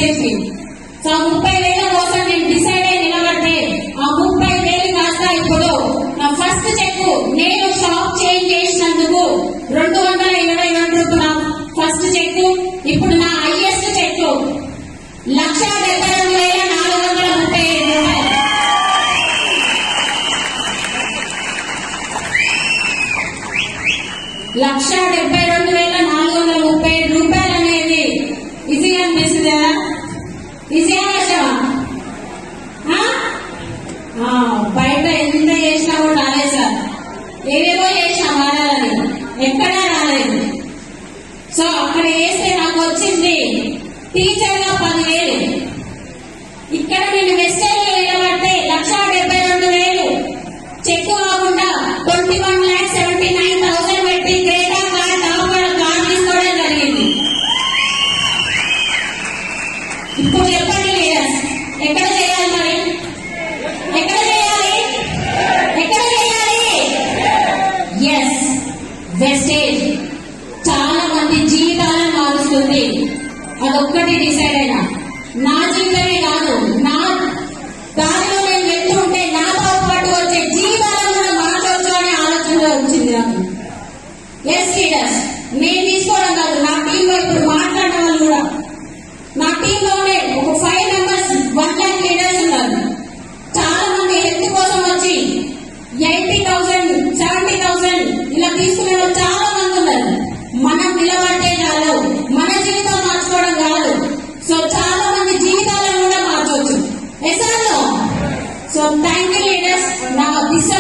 Stage. So 30,000 కోసం నేను decide అయి నిలబడితే ఆ 30,000 కాస్త ఇప్పుడు నా ఫస్ట్ చెక్ నేను షాప్ చేంజ్ చేసినందుకు 221 రూపాయలు ఫస్ట్ చెక్. ఇప్పుడు నా హైయెస్ట్ చెక్ 1,72,435 1,72,435 రూపాయలు అనేది ఈజీగా అనిపిస్తుంది కదా? ఈజీగా కష్టమా? బయట ఎంత చేసినా కూడా రాలేదు సార్. ఏవేవో చేసినా వాడాలని ఎక్కడా రాలేదు. సో అక్కడ వేస్తే నాకు వచ్చింది టీచర్ గా 10,000. ఇక్కడ నేను వెస్టర్న్ లో నిలబడితే 1,72,000 చెక్ కాకుండా 21,79,000 పెట్టి క్రేటా కార్డ్ కార్డ్ తీసుకోవడం జరిగింది. ఇప్పుడు చెప్పండి లీడర్స్, ఎక్కడ చేయాలి మరి? ఎక్కడ చేయాలి? ఎక్కడ చేయాలి? ఎస్, వెస్టేజ్ చాలా మంది జీవితాలను మారుస్తుంది. అదొక్కటి డిసైడ్ అయినా నా జీవితమే కాదు, నా దారిలో నేను వెళ్తుంటే నాతో పాటు వచ్చే జీవితాలను కూడా మార్చవచ్చు అనే ఆలోచన వచ్చింది నాకు. ఎస్ లీడర్స్, నేను తీసుకోవడం కాదు, నా టీంలో ఇప్పుడు మాట్లాడిన వాళ్ళు కూడా నా టీంలోనే ఒక 5 మెంబర్స్ 1 lakh లీడర్స్ ఉన్నారు. చాలా మంది హెల్త్ కోసం వచ్చి 80,000 70,000 ఇలా తీసుకునే వాళ్ళు చాలా మంది ఉన్నారు. మనం నిలబడితే కాదు, మన జీవితం మార్చుకోవడం కాదు. సో చాలా మంది జీవితాలను కూడా మార్చవచ్చు. So thank you leaders. నా దిశ